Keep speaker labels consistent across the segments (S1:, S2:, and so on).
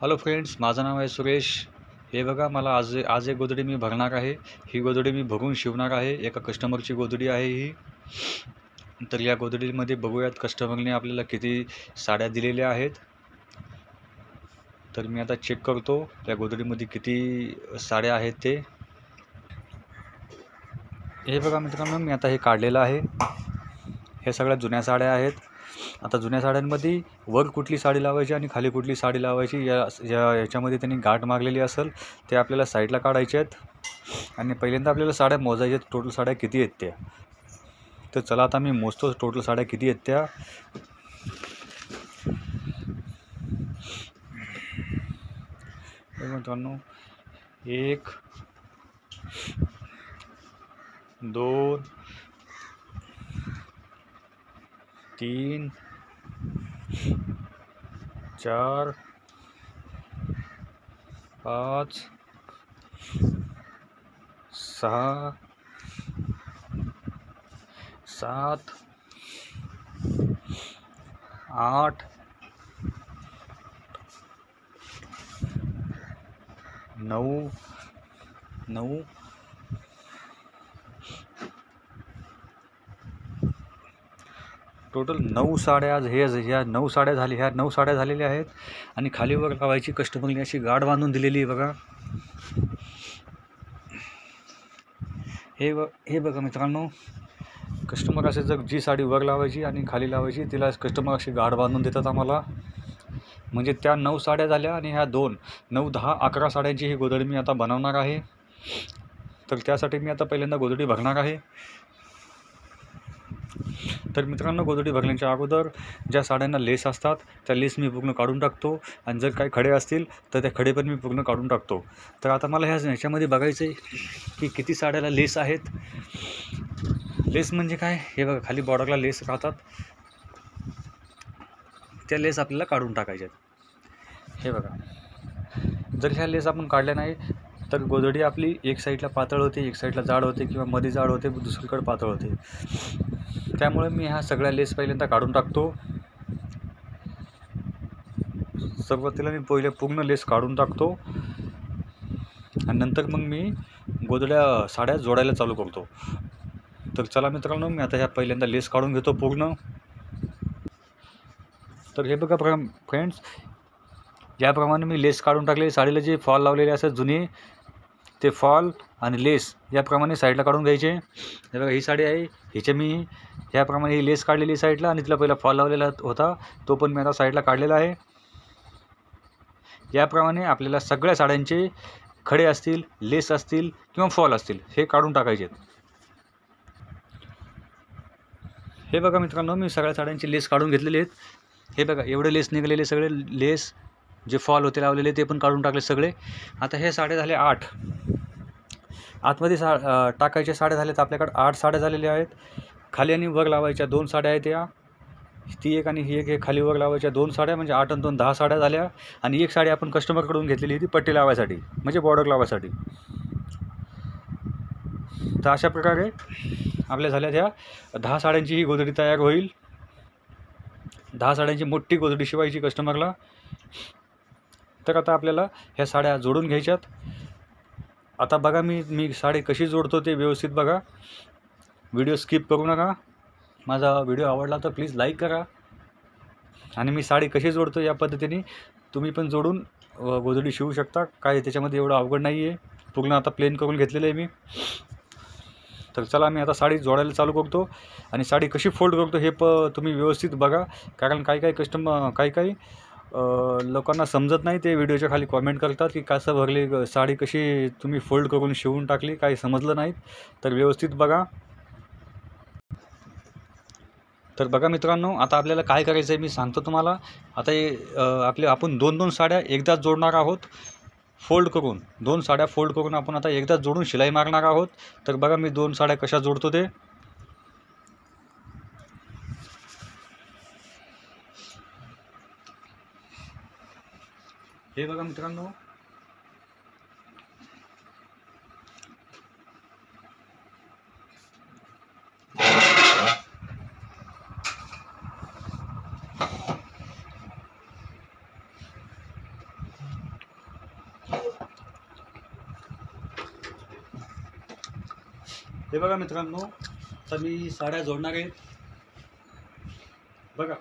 S1: Hello friends, माझं नाव आहे सुरेश। हे बघा, मला आज एक गोधडी मी भरणार आहे। ही गोधडी मी भरून शिवणार आहे। एका कस्टमरची गोधडी आहे ही। तर या गोधडीमध्ये बघूयात कस्टमरने आपल्याला किती साड्या दिलेल्या आहेत। तर मी आता चेक करतो त्या गोधडीमध्ये किती साड्या आहेत ते। हे बघा मित्रांनो, मी आता हे काढलेलं आहे। हे सगळ्या जुन्या साड्या आहेत। आता जुन्या साड्यांमध्ये वर कुठली साडी लावायची आणि खाली कुठली साडी लावायची याच्यामध्ये त्यांनी गाठ मारलेली असेल ते आपल्याला साईडला काढायचे आहेत। आणि पहिल्यांदा आपल्याला साड्या मोजायच्या आहेत, टोटल साड्या किती आहेत त्या। तर चला आता मी मोजतो टोटल साड्या किती आहेत त्या। मित्रांनो, 1 2 3 4 5 6 7 8 9 टोटल 9 साड्या आज ह्या 9 साड्या झाली। ह्या 9 साड्या झालेल्या आहेत। आणि खाली वर लावायची कस्टमरने अशी गाठ बांधून दिलेली आहे बघा। हे बघा मित्रांनो, कस्टमर असे जर जी साडी वर लावायची आणि खाली लावायची तिला कस्टमर अशी गाठ बांधून देतात आम्हाला। म्हणजे त्या 9 साड्या झाल्या आणि ह्या 2 9 10 11 साड्यांची ही गोधडी मी आता बनवणार आहे। तर त्यासाठी मी आता पहिल्यांदा गोधडी भरणार आहे। तर मित्रांनो, गोधडी भरण्याच्या अगोदर ज्या साड्यांना लेस असतात त्या लेस मी पूर्ण काढून टाकतो। आणि जर काही खडे असतील तर त्या खडे पण मी पूर्ण काढून टाकतो। तर आता मला ह्याच्यामध्ये बघायचं आहे की किती साड्याला लेस आहेत। लेस म्हणजे काय, हे बघा खाली बॉर्डरला लेस राहतात, त्या लेस आपल्याला काढून टाकायच्या आहेत। हे बघा, जर ह्या लेस आपण काढल्या नाही तर गोधडी आपली एक साईडला पातळ होते, एक साईडला जाड होते, किंवा मध्ये जाड होते दुसरीकडे पातळ होते। त्यामुळे मी ह्या सगळ्या लेस पहिल्यांदा काढून टाकतो। सुरुवातीला मी पहिले पूर्ण लेस काढून टाकतो आणि नंतर मग मी साड्या जोडायला चालू करतो। तर चला मित्रांनो, मी आता ह्या पहिल्यांदा लेस काढून घेतो पूर्ण। तर हे बघा फ्रेंड्स, याप्रमाणे मी लेस काढून टाकले। साडीला जे फॉल लावलेले असतात जुने ते फॉल आणि लेस याप्रमाणे साईडला काढून घ्यायचे। हे बघा, ही साडी आहे, हिचे मी ह्याप्रमाणे ही लेस काढलेली साईडला आणि तिला पहिला फॉल लावलेला होता तो पण मी आता साईडला काढलेला आहे। याप्रमाणे आपल्याला सगळ्या साड्यांचे खडे असतील, लेस असतील किंवा फॉल असतील हे काढून टाकायचे। हे बघा मित्रांनो, मी सगळ्या साड्यांचे लेस काढून घेतलेले आहेत। हे बघा, एवढे लेस निघालेले, सगळे लेस जे फॉल होते लावलेले ते पण काढून टाकले सगळे। आता हे साड्या झाले 8 आतमध्ये टाकायच्या साड्या झाल्यात आपल्याकडे 8 साड्या झालेल्या आहेत। खाली आणि वर लावायच्या 2 साड्या आहेत या, ती एक आणि ही एक, हे खाली वर लावायच्या 2 साड्या, म्हणजे 8 आणि 2 10 साड्या झाल्या। आणि एक साडी आपण कस्टमरकडून घेतलेली ती पट्टी लावायसाठी, म्हणजे बॉर्डर लावायसाठी। तर अशा प्रकारे आपल्या झाल्या ह्या 10 साड्यांची ही गोधडी तयार होईल। 10 साड्यांची मोठी गोधडी शिवायची कस्टमरला। तर आता आपल्याला ह्या साड्या जोडून घ्यायच्यात। आता बघा, मी साडी कशी जोडतो ते व्यवस्थित बघा, व्हिडिओ स्किप करू नका। माझा व्हिडिओ आवडला तर प्लीज लाईक करा। आणि मी साडी कशी जोडतो या पद्धतीने तुम्ही पण जोडून गोधडी शिवू शकता। काय त्याच्यामध्ये एवढं अवघड नाही आहे। पूर्ण आता प्लेन करून घेतलेलं आहे मी। तर चला, मी आता साडी जोडायला चालू करतो। आणि साडी कशी फोल्ड करतो हे तुम्ही व्यवस्थित बघा, कारण काही लोकांना समजत नाही, ते व्हिडिओच्या खाली कॉमेंट करतात की कसं भरली साडी, कशी तुम्ही फोल्ड करून शिवून टाकली, काही समजलं नाही। तर व्यवस्थित बघा। तर बघा मित्रांनो, आता आपल्याला काय करायचं आहे मी सांगतो तुम्हाला। आता हे आपण 2-2 साड्या एकदाच जोडणार आहोत, फोल्ड करून 2 साड्या फोल्ड करून आपण आता एकदाच जोडून शिलाई मारणार आहोत। तर बघा मी 2 साड्या कशा जोडतो ते। हे बघा मित्रांनो, हे बघा मित्रांनो, आता मी साड्या जोडणार आहे. बघा,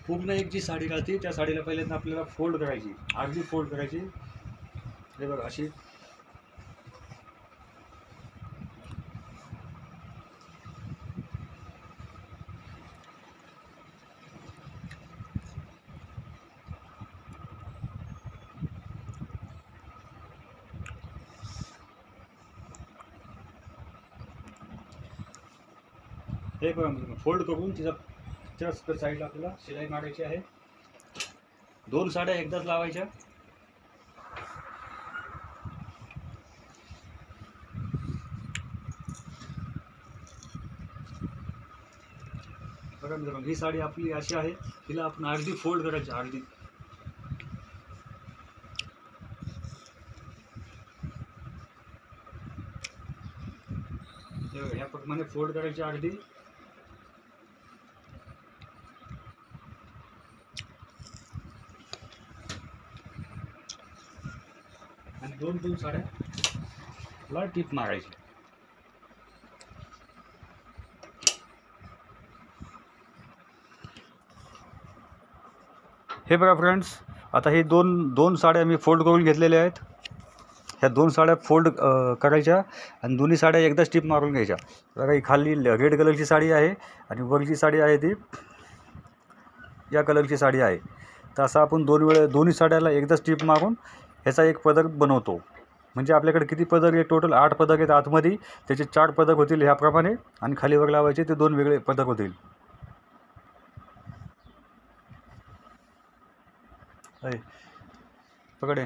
S1: पूर्ण एक जी साडी राहते त्या साडीला पहिल्यांदा आपल्याला फोल्ड करायची, अर्धी फोल्ड करायची. हे बघा अशी. हे बघा, फोल्ड करून त्याच साईडला आपल्याला शिलाई मारायची आहे. 2 साड्या एकदाच लावायच्या. बघा मित्रांनो, ही साडी आपली अशी आहे, तिला आपण अर्धी फोल्ड करायची, अर्धी. ह्या प्रमाणे फोल्ड करायची अर्धी. आणि 2 साड्याला टिप मारायची. हे बघा फ्रेंड्स, आता हे दोन साड्या मी फोल्ड करून घेतलेल्या आहेत. ह्या 2 साड्या फोल्ड करायच्या आणि दोन्ही साड्या एकदा स्टिप मारून घ्यायच्या. बघा, ही खाली रेड कलरची साडी आहे आणि वरची साडी आहे ती या कलरची साडी आहे. तर असं आपण दोन्ही साड्याला एकदा स्टिप मारून ह्याचा एक पदर बनवतो. म्हणजे आपल्याकडे किती पदर आहे? टोटल 8 पदर आहेत आतमध्ये. त्याचे 4 पदर होतील ह्याप्रमाणे आणि खाली वर लावायचे ते 2 वेगळे पदर होतील. पकडे.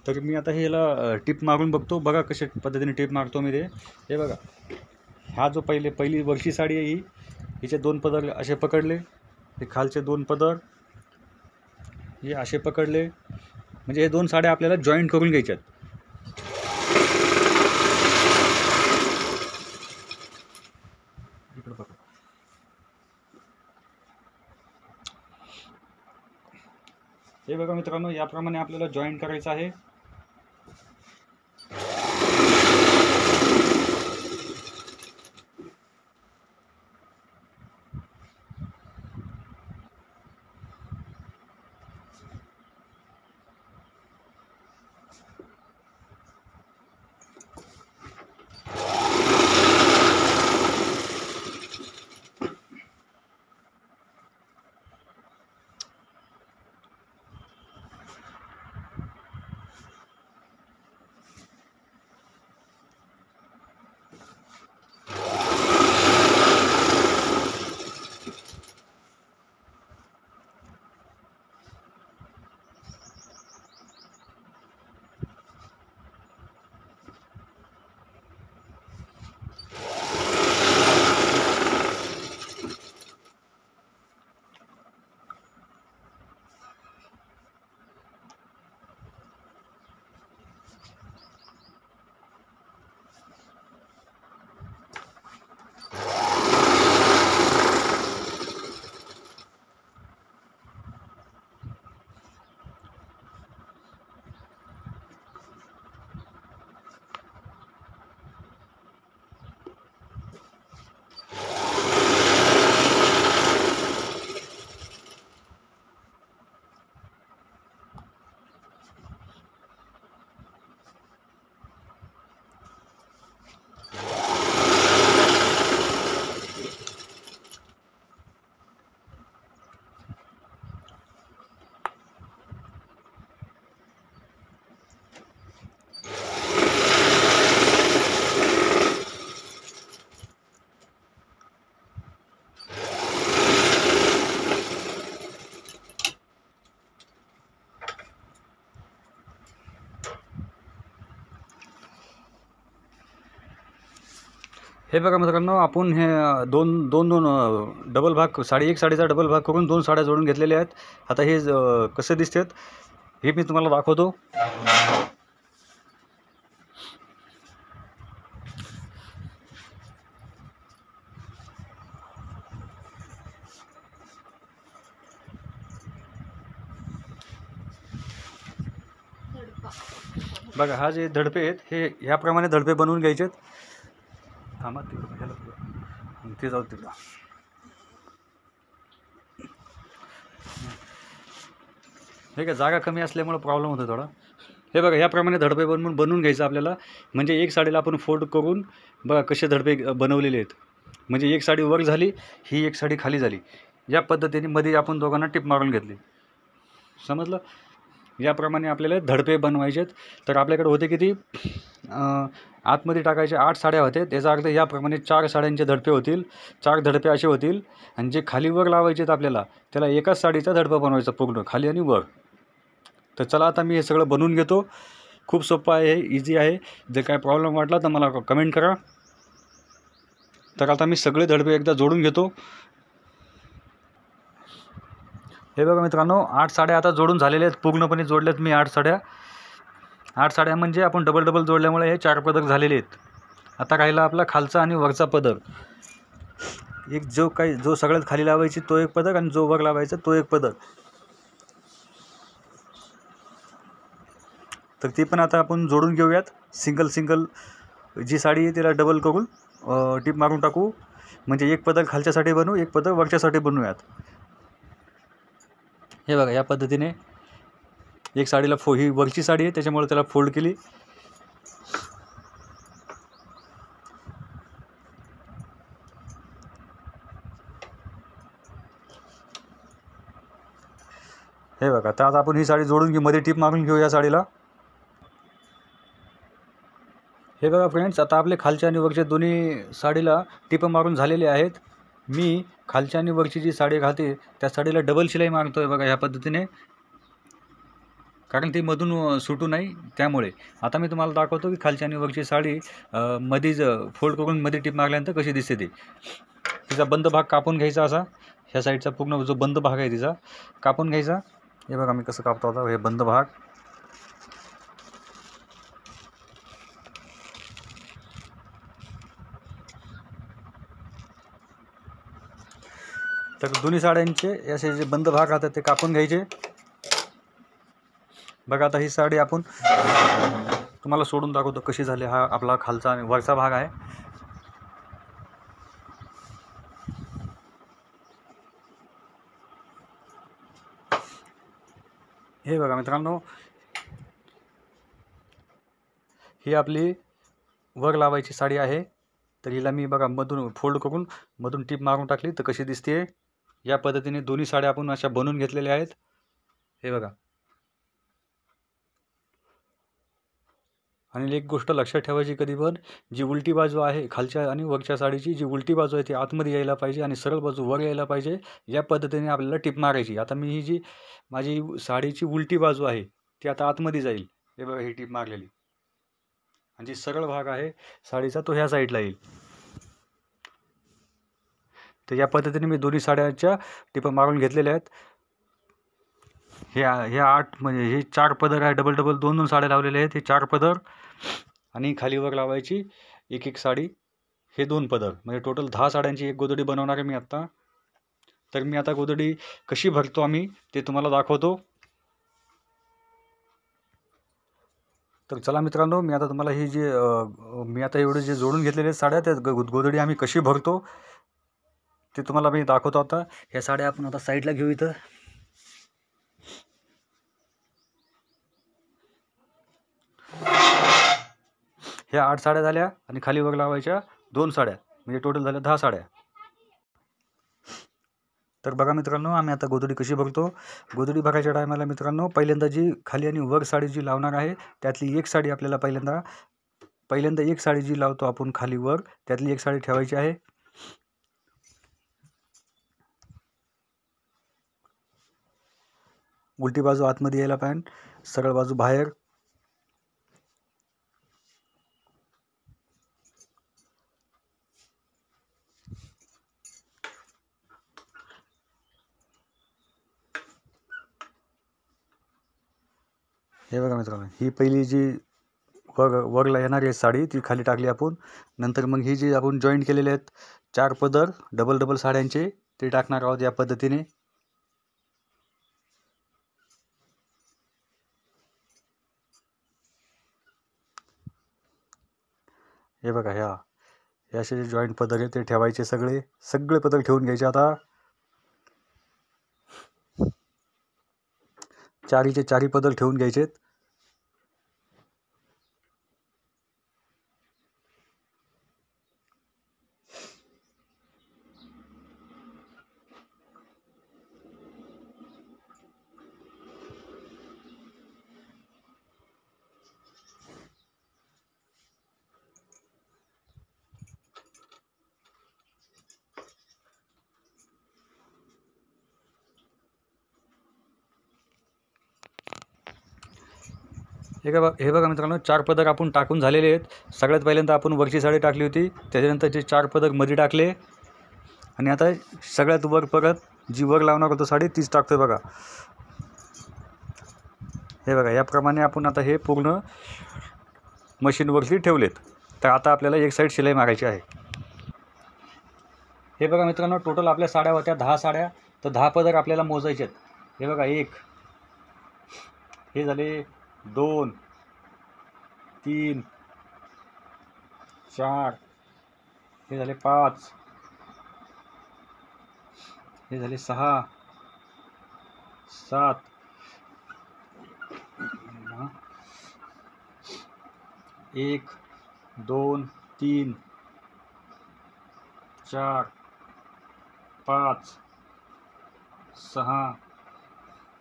S1: तर मी आता ह्याला टिप मारून बघतो. बघा कशा पद्धतीने टिप मारतो मी ते. हे बघा, हा जो पहिली वरची साडी आहे हिचे 2 पदर असे पकडले, हे खालचे 2 पदर हे असे पकडले. म्हणजे हे 2 साड्या आपल्याला जॉईंट करून घ्यायच्यात. इकडे बघा. हे बघा मित्रांनो, याप्रमाणे आपल्याला जॉईंट करायचं आहे. हे बघा मित्रांनो, आपण हे दोन डबल भाग, एक साडीचा डबल भाग करून 2 साड्या जोडून घेतलेल्या आहेत. आता हे कसे दिसतात हे मी तुम्हाला दाखवतो. बघा हा जे धडपे आहेत हे ह्याप्रमाणे धडपे बनवून घ्यायचे आहेत. थांबा ते जाऊ तिकडं. हे काय जागा कमी असल्यामुळे प्रॉब्लेम होतो थोडा. हे बघा ह्याप्रमाणे धडपे बनवून घ्यायचं आपल्याला. म्हणजे एक साडीला आपण फोल्ड करून बघा कसे धडपे बनवलेले आहेत. म्हणजे एक साडी वर झाली, ही एक साडी खाली झाली. या पद्धतीने मध्ये आपण दोघांना टिप मारून घेतली. समजलं? याप्रमाणे आपल्याला धडपे बनवायचे आहेत. तर आपल्याकडे होते किती, आतमध्ये टाकायचे 8 साड्या होते. त्याचा अर्थ याप्रमाणे 4 साड्यांचे धडपे होतील. 4 धडपे असे होतील. आणि जे खाली वर लावायचे आहेत आपल्याला, त्याला एकाच साडीचा धडपा बनवायचा पूर्ण खाली आणि वर. तर चला आता मी हे सगळं बनवून घेतो. खूप सोपं आहे, इझी आहे. जर काय प्रॉब्लेम वाटला तर मला कमेंट करा. तर आता मी सगळे धडपे एकदा जोडून घेतो. हे बघा मित्रांनो, 8 साड्या आता जोडून झालेल्या आहेत. पूर्णपणे जोडल्यात मी 8 साड्या. 8 साड्या म्हणजे आपण डबल जोडल्यामुळे हे 4 पदर झालेले आहेत. आता राहिला आपला खालचा आणि वरचा पदर. एक जो सगळ्यात खाली लावायची तो एक पदर आणि जो वर लावायचा तो एक पदर. तर ती पण आता आपण जोडून घेऊयात. सिंगल जी साडी आहे तिला डबल करून टिप मारून टाकू. म्हणजे एक पदर खालच्यासाठी बनवू, एक पदर वरच्यासाठी बनवूयात. हे बघा या पद्धतीने एक साडीला ही वरची साडी आहे त्याच्यामुळे त्याला फोल्ड केली. हे बघा आता आपण ही साडी जोडून घेऊ, मध्ये टिप मारून घेऊ या साडीला. हे बघा फ्रेंड्स, आता आपले खालच्या आणि वरच्या दोन्ही साडीला टिप मारून झालेले आहेत. मी खालच्या आणि वरची जी साडी घालते त्या साडीला डबल शिलाई मारतो आहे बघा ह्या पद्धतीने, कारण ती मधून सुटू नाही त्यामुळे. आता मी तुम्हाला दाखवतो की खालची आणि वरची साडी मध्येच फोल्ड करून मध्ये टिप मारल्यानंतर कशी दिसते ती. तिचा बंद भाग कापून घ्यायचा असा. ह्या साईडचा पूर्ण जो बंद भाग आहे तिचा कापून घ्यायचा. हे बघा मी कसं कापतो आता. हे बंद भाग. तर दोन्ही साड्यांचे असे जे बंद भाग राहतात ते कापून घ्यायचे. बघा आता ही साडी आपण तुम्हाला सोडून दाखवतो कशी झाली. हा आपला खालचा आणि वरचा भाग आहे. हे बघा मित्रांनो, ही आपली वर लावायची साडी आहे. तर हिला मी बघा मधून फोल्ड करून मधून टिप मारून टाकली तर कशी दिसते. या पद्धतीने दोन्ही साड्या आपण अशा बनवून घेतलेल्या आहेत. हे बघा. आणि एक गोष्ट लक्षात ठेवायची, कधी पण जी उलटी बाजू आहे खालच्या आणि वरच्या साडीची, जी उलटी बाजू आहे ती आतमध्ये यायला पाहिजे आणि सरळ बाजू वर यायला पाहिजे. या पद्धतीने आपल्याला टिप मारायची. आता मी ही जी माझी साडीची उलटी बाजू आहे ती आता आतमध्ये जाईल. हे बघा ही टिप मारलेली. आणि जी सरळ भाग आहे साडीचा तो ह्या साईडला येईल. तर या पद्धतीने मी दोन्ही साड्यांच्या टिपा मारून घेतलेल्या आहेत. हे 8 म्हणजे हे 4 पदर आहे. डबल 2 साड्या लावलेल्या आहेत. हे 4 पदर आणि खालीवर लावायची एक साडी, हे 2 पदर. म्हणजे टोटल 10 साड्यांची एक गोधडी बनवणार आहे मी आत्ता. तर मी आता गोधडी कशी भरतो आम्ही ते तुम्हाला दाखवतो. तर चला मित्रांनो, मी आता तुम्हाला ही जी मी आता एवढे जे जोडून घेतलेले साड्या त्या गोधडी आम्ही कशी भरतो ते तुम्हाला मी दाखवतो. आता ह्या साड्या आपण आता साईडला घेऊ. इथं ह्या 8 साड्या झाल्या आणि खाली वर लावायच्या 2 साड्या, म्हणजे टोटल झाल्या 10 साड्या. तर बघा मित्रांनो, आम्ही आता गोधडी कशी भरतो. गोधडी भरायच्या टायमाला मित्रांनो, पहिल्यांदा जी खाली आणि वर साडी जी लावणार आहे त्यातली एक साडी आपल्याला पहिल्यांदा एक साडी जी लावतो आपण खाली वर त्यातली एक साडी ठेवायची आहे. उलटी बाजू आतमध्ये यायला पाहिजे, सरळ बाजू बाहेर. हे बघा मित्रांनो, ही पहिली जी वरला येणारी आहे साडी ती खाली टाकली आपण. नंतर मग ही जी आपण जॉईंट केलेले आहेत 4 पदर डबल साड्यांचे ते टाकणार आहोत या पद्धतीने. हे बघा हे असे जे जॉईंट पदर आहे ते ठेवायचे, सगळे पदर ठेवून घ्यायचे. आता चारीचे चारी पदर ठेवून घ्यायचेत. हे बघा मित्रांनो, 4 पदर आपण टाकून झालेले आहेत. सगळ्यात पहिल्यांदा आपण वरची साडी टाकली होती, त्याच्यानंतर जे 4 पदर मध्ये टाकले आणि आता सगळ्यात वर परत जी वर लावणार होतो साडी तीच टाकतोय बघा. हे बघा याप्रमाणे आपण आता हे पूर्ण मशीनवरती ठेवलेत. तर आता आपल्याला एक साईड शिलाई मारायची आहे. हे बघा मित्रांनो, टोटल आपल्या साड्या होत्या 10 साड्या. तर 10 पदर आपल्याला मोजायचे आहेत. हे बघा 1, हे झाले 2, 3, 4, हे झाले 5, हे झाले 6, 7, 1, 2, 3, 4, 5, 6,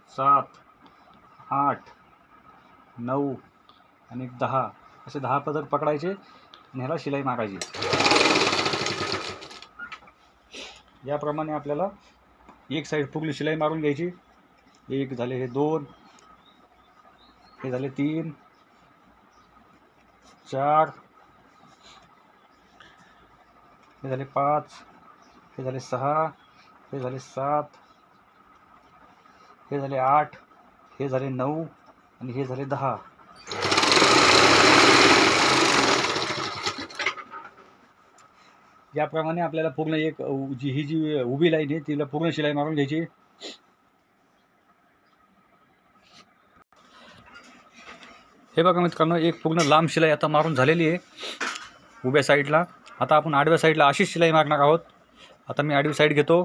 S1: 7, 8, 9 आणि 10 असे 10 पदर पकडायचे आणि ह्याला शिलाई मारायची. याप्रमाणे आपल्याला एक साईड पूर्ण शिलाई मारून घ्यायची. 1 झाले, हे 2, हे झाले 3, 4, हे झाले 5, हे झाले 6, हे झाले 7, हे झाले 8, हे झाले 9 आणि हे झाले 10. याप्रमाणे आपल्याला पूर्ण ही जी उभी लाईन आहे तिला पूर्ण शिलाई मारून घ्यायची. हे बघा मित्रांनो, एक पूर्ण लांब शिलाई आता मारून झालेली आहे उभ्या साईडला. आता आपण आडव्या साईडला अशीच शिलाई मारणार आहोत. आता मी आडवी साईड घेतो.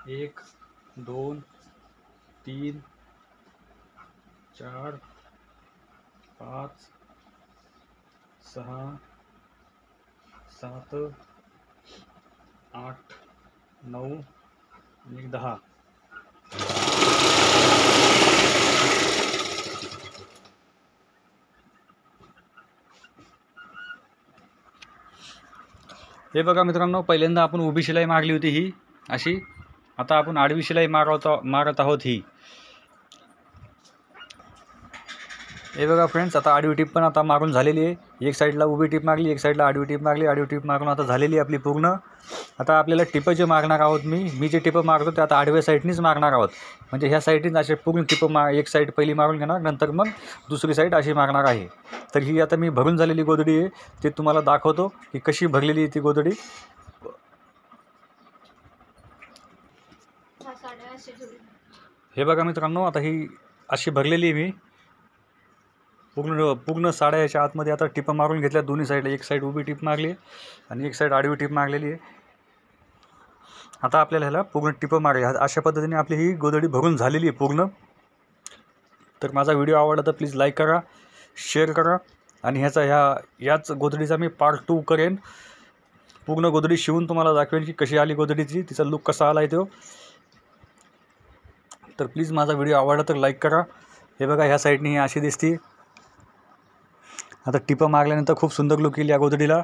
S1: एक, 2, 3, 4, 5, 6, 7, 8, 9 आणि 10. हे बघा मित्रांनो, पहिल्यांदा आपण उभी शिलाई मारली होती ही अशी. आता आपण आडवी शिलाई मारत आहोत ही. हे बघा फ्रेंड्स, आता आडवी टीप पण आता मारून झालेली आहे. एक साईडला उभी टीप मारली, एक साईडला आडवी टीप मारली. आडवी टीप मारून आता झालेली आपली पूर्ण. आता आपल्याला टिपं जे मारणार आहोत मी जे टिपं मारतो ते आता आडव्या साईडनीच मारणार आहोत. म्हणजे ह्या साईडनीच असे पूर्ण टिपं एक साईड पहिली मारून घेणार, नंतर मग दुसरी साईड अशी मारणार आहे. तर ही आता मी भरून झालेली गोधडी आहे, ते तुम्हाला दाखवतो की कशी भरलेली आहे ती गोधडी. हे बघा मित्रांनो, आता ही अशी भरलेली आहे मी पूर्ण साड्या याच्या आतमध्ये. आता टिपं मारून घेतल्या दोन्ही साईडला. एक साईड उभी टीप मारली आणि एक साईड आडवी टीप मारलेली आहे. आता आपल्याला ह्याला पूर्ण टिपं मारली. अशा पद्धतीने आपली ही गोधडी भरून झालेली आहे पूर्ण. तर माझा व्हिडिओ आवडला तर प्लीज लाईक करा, शेअर करा आणि याच गोधडीचा मी पार्ट 2 करेन. पूर्ण गोधडी शिवून तुम्हाला दाखवेन की कशी आली गोधडीची, तिचा लुक कसा आला आहे तो. तर प्लीज माझा व्हिडिओ आवडला तर लाईक करा. हे बघा ह्या साईडनी ही अशी दिसते. आता टिपं मारल्यानंतर खूप सुंदर लुक येईल या गोधडीला.